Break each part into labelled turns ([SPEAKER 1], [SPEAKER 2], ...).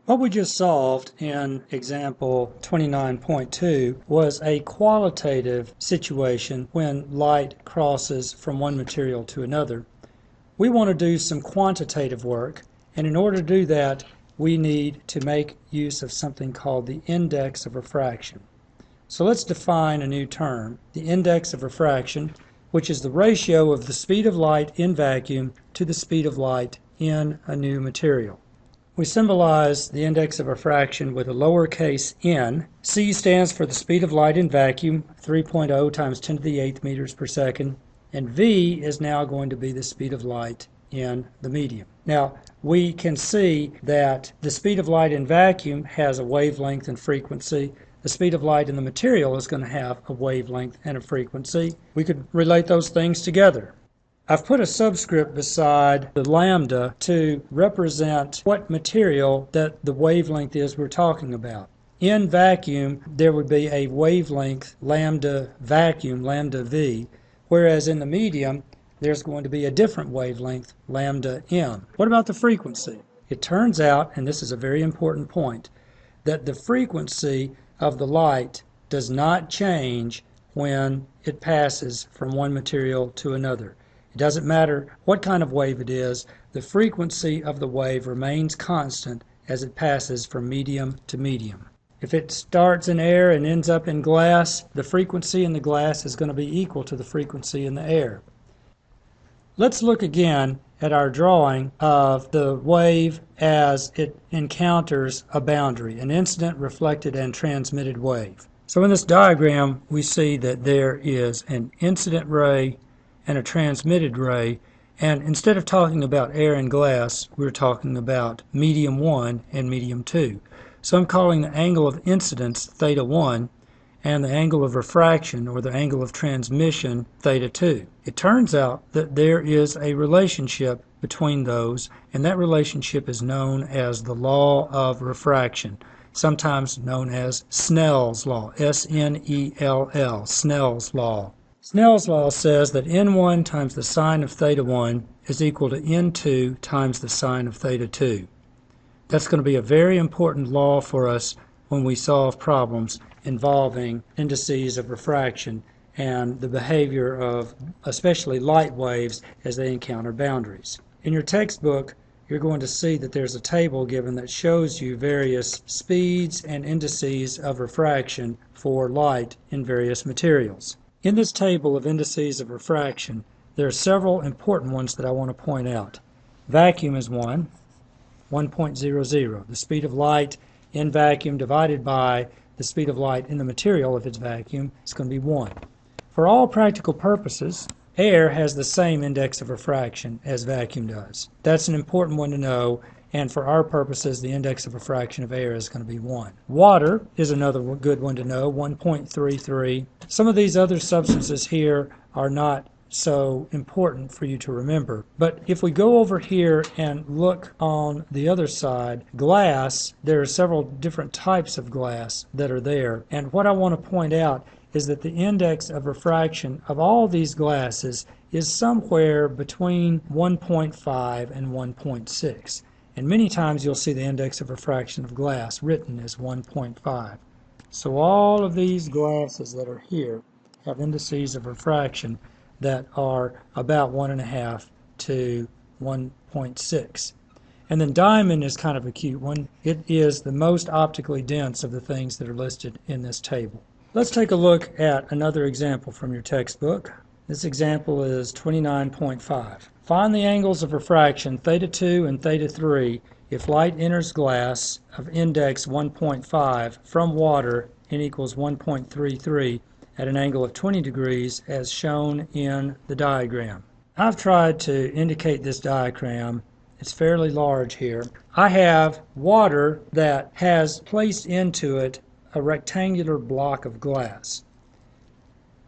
[SPEAKER 1] What we just solved in example 29.2 was a qualitative situation when light crosses from one material to another. We want to do some quantitative work, and in order to do that, we need to make use of something called the index of refraction. So let's define a new term, the index of refraction, which is the ratio of the speed of light in vacuum to the speed of light in a new material. We symbolize the index of refraction with a lowercase n. C stands for the speed of light in vacuum, 3.0 times 10 to the 8th meters per second. And V is now going to be the speed of light in the medium. Now, we can see that the speed of light in vacuum has a wavelength and frequency. The speed of light in the material is going to have a wavelength and a frequency. We could relate those things together. I've put a subscript beside the lambda to represent what material that the wavelength is we're talking about. In vacuum, there would be a wavelength lambda vacuum, lambda V, whereas in the medium, there's going to be a different wavelength, lambda M. What about the frequency? It turns out, and this is a very important point, that the frequency of the light does not change when it passes from one material to another. It doesn't matter what kind of wave it is, the frequency of the wave remains constant as it passes from medium to medium. If it starts in air and ends up in glass, the frequency in the glass is going to be equal to the frequency in the air. Let's look again at our drawing of the wave as it encounters a boundary, an incident, reflected, and transmitted wave. So in this diagram, we see that there is an incident ray and a transmitted ray, and instead of talking about air and glass, we're talking about medium 1 and medium 2. So I'm calling the angle of incidence theta 1 and the angle of refraction, or the angle of transmission, theta 2. It turns out that there is a relationship between those, and that relationship is known as the law of refraction, sometimes known as Snell's law, S-N-E-L-L, Snell's law. Snell's law says that N1 times the sine of theta 1 is equal to N2 times the sine of theta 2. That's going to be a very important law for us when we solve problems involving indices of refraction and the behavior of especially light waves as they encounter boundaries. In your textbook, you're going to see that there's a table given that shows you various speeds and indices of refraction for light in various materials. In this table of indices of refraction, there are several important ones that I want to point out. Vacuum is 1.00. The speed of light in vacuum divided by the speed of light in the material, if it's vacuum, is going to be 1. For all practical purposes, air has the same index of refraction as vacuum does. That's an important one to know, and for our purposes, the index of refraction of air is going to be 1. Water is another good one to know, 1.33. Some of these other substances here are not so important for you to remember. But if we go over here and look on the other side, glass, there are several different types of glass that are there. And what I want to point out is that the index of refraction of all these glasses is somewhere between 1.5 and 1.6. And many times you'll see the index of refraction of glass written as 1.5. So all of these glasses that are here have indices of refraction that are about 1.5 to 1.6. And then diamond is kind of a cute one. It is the most optically dense of the things that are listed in this table. Let's take a look at another example from your textbook. This example is 29.5. Find the angles of refraction theta 2 and theta 3 if light enters glass of index 1.5 from water n equals 1.33 at an angle of 20 degrees as shown in the diagram. I've tried to indicate this diagram. It's fairly large here. I have water that has placed into it a rectangular block of glass.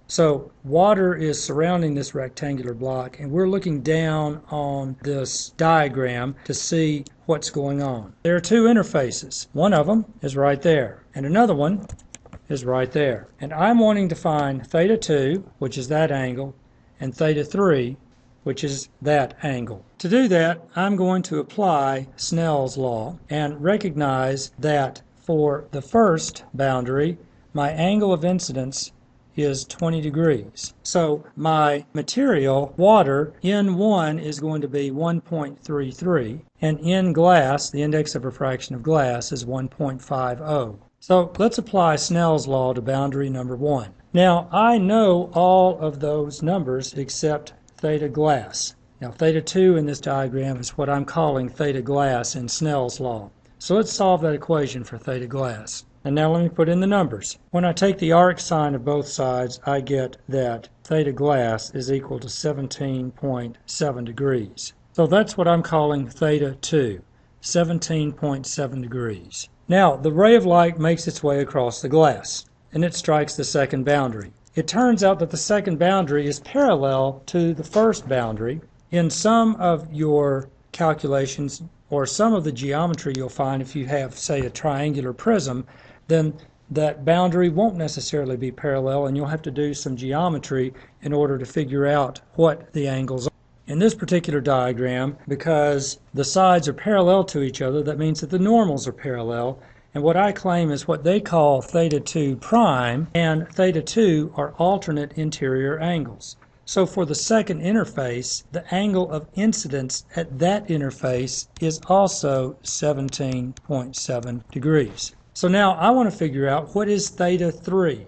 [SPEAKER 1] So water is surrounding this rectangular block, and we're looking down on this diagram to see what's going on. There are two interfaces. One of them is right there, and another one is right there. And I'm wanting to find theta 2, which is that angle, and theta 3, which is that angle. To do that, I'm going to apply Snell's law and recognize that for the first boundary, my angle of incidence is 20 degrees. So my material, water, N1 is going to be 1.33, and in glass, the index of refraction of glass is 1.50. So let's apply Snell's law to boundary number 1. Now I know all of those numbers except theta glass. Now theta 2 in this diagram is what I'm calling theta glass in Snell's law. So let's solve that equation for theta glass. And now let me put in the numbers. When I take the arc sine of both sides, I get that theta glass is equal to 17.7 degrees. So that's what I'm calling theta 2, 17.7 degrees. Now, the ray of light makes its way across the glass, and it strikes the second boundary. It turns out that the second boundary is parallel to the first boundary. In some of your calculations, or some of the geometry you'll find if you have, say, a triangular prism, then that boundary won't necessarily be parallel, and you'll have to do some geometry in order to figure out what the angles are. In this particular diagram, because the sides are parallel to each other, that means that the normals are parallel, and what I claim is what they call theta 2 prime and theta 2 are alternate interior angles. So for the second interface, the angle of incidence at that interface is also 17.7 degrees. So now I want to figure out what is theta 3.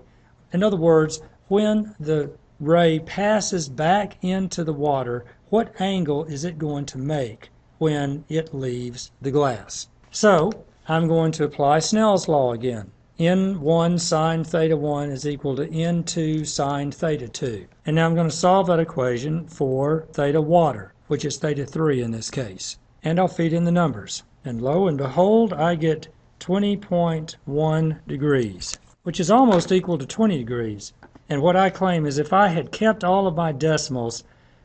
[SPEAKER 1] In other words, when the ray passes back into the water, what angle is it going to make when it leaves the glass? So I'm going to apply Snell's law again. N1 sine theta 1 is equal to N2 sine theta 2. And now I'm going to solve that equation for theta water, which is theta 3 in this case. And I'll feed in the numbers. And lo and behold, I get 20.1 degrees, which is almost equal to 20 degrees. And what I claim is if I had kept all of my decimals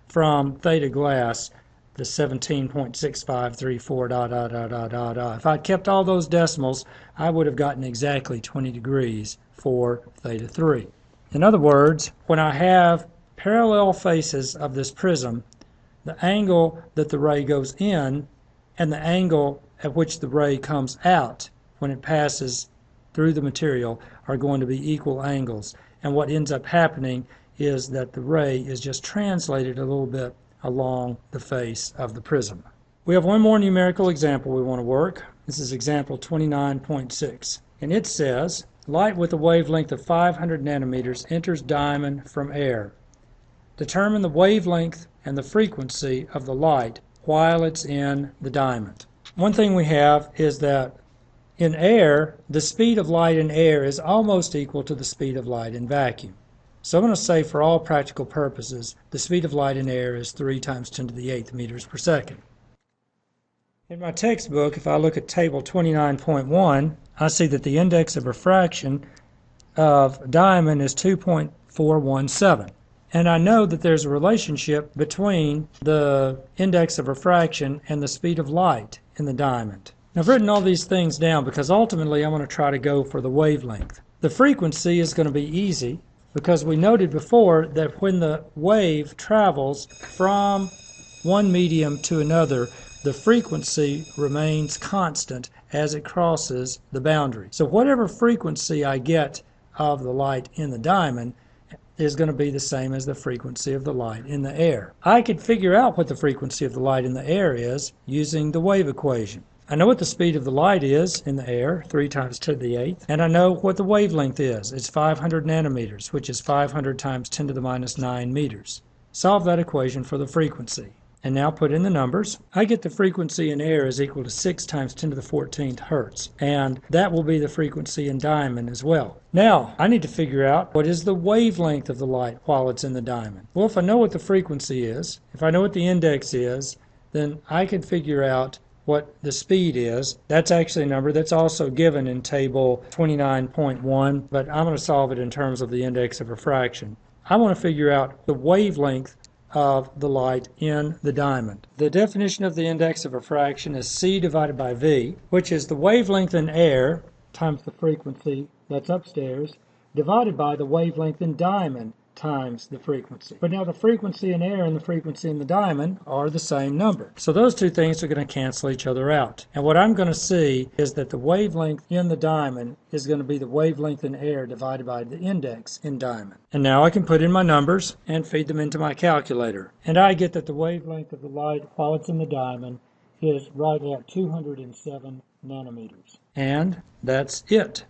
[SPEAKER 1] from theta glass, the 17.6534 if I'd kept all those decimals, I would have gotten exactly 20 degrees for theta 3. In other words, when I have parallel faces of this prism, the angle that the ray goes in and the angle at which the ray comes out when it passes through the material are going to be equal angles. And what ends up happening is that the ray is just translated a little bit along the face of the prism. We have one more numerical example we want to work. This is example 29.6. And it says, light with a wavelength of 500 nanometers enters diamond from air. Determine the wavelength and the frequency of the light while it's in the diamond. One thing we have is that in air, the speed of light in air is almost equal to the speed of light in vacuum. So I'm going to say for all practical purposes, the speed of light in air is 3 times 10 to the 8th meters per second. In my textbook, if I look at table 29.1, I see that the index of refraction of diamond is 2.417. And I know that there's a relationship between the index of refraction and the speed of light in the diamond. Now, I've written all these things down because ultimately I'm going to try to go for the wavelength. The frequency is going to be easy because we noted before that when the wave travels from one medium to another, the frequency remains constant as it crosses the boundary. So whatever frequency I get of the light in the diamond is going to be the same as the frequency of the light in the air. I could figure out what the frequency of the light in the air is using the wave equation. I know what the speed of the light is in the air, 3 times 10 to the 8th, and I know what the wavelength is. It's 500 nanometers, which is 500 times 10 to the minus 9 meters. Solve that equation for the frequency. And now put in the numbers. I get the frequency in air is equal to 6 times 10 to the 14th hertz. And that will be the frequency in diamond as well. Now, I need to figure out what is the wavelength of the light while it's in the diamond. Well, if I know what the frequency is, if I know what the index is, then I can figure out what the speed is. That's actually a number that's also given in table 29.1, but I'm going to solve it in terms of the index of refraction. I want to figure out the wavelength of the light in the diamond. The definition of the index of refraction is C divided by V, which is the wavelength in air times the frequency that's upstairs divided by the wavelength in diamond times the frequency. But now the frequency in air and the frequency in the diamond are the same number. So those two things are going to cancel each other out. And what I'm going to see is that the wavelength in the diamond is going to be the wavelength in air divided by the index in diamond. And now I can put in my numbers and feed them into my calculator. And I get that the wavelength of the light while it's in the diamond is right at 207 nanometers. And that's it.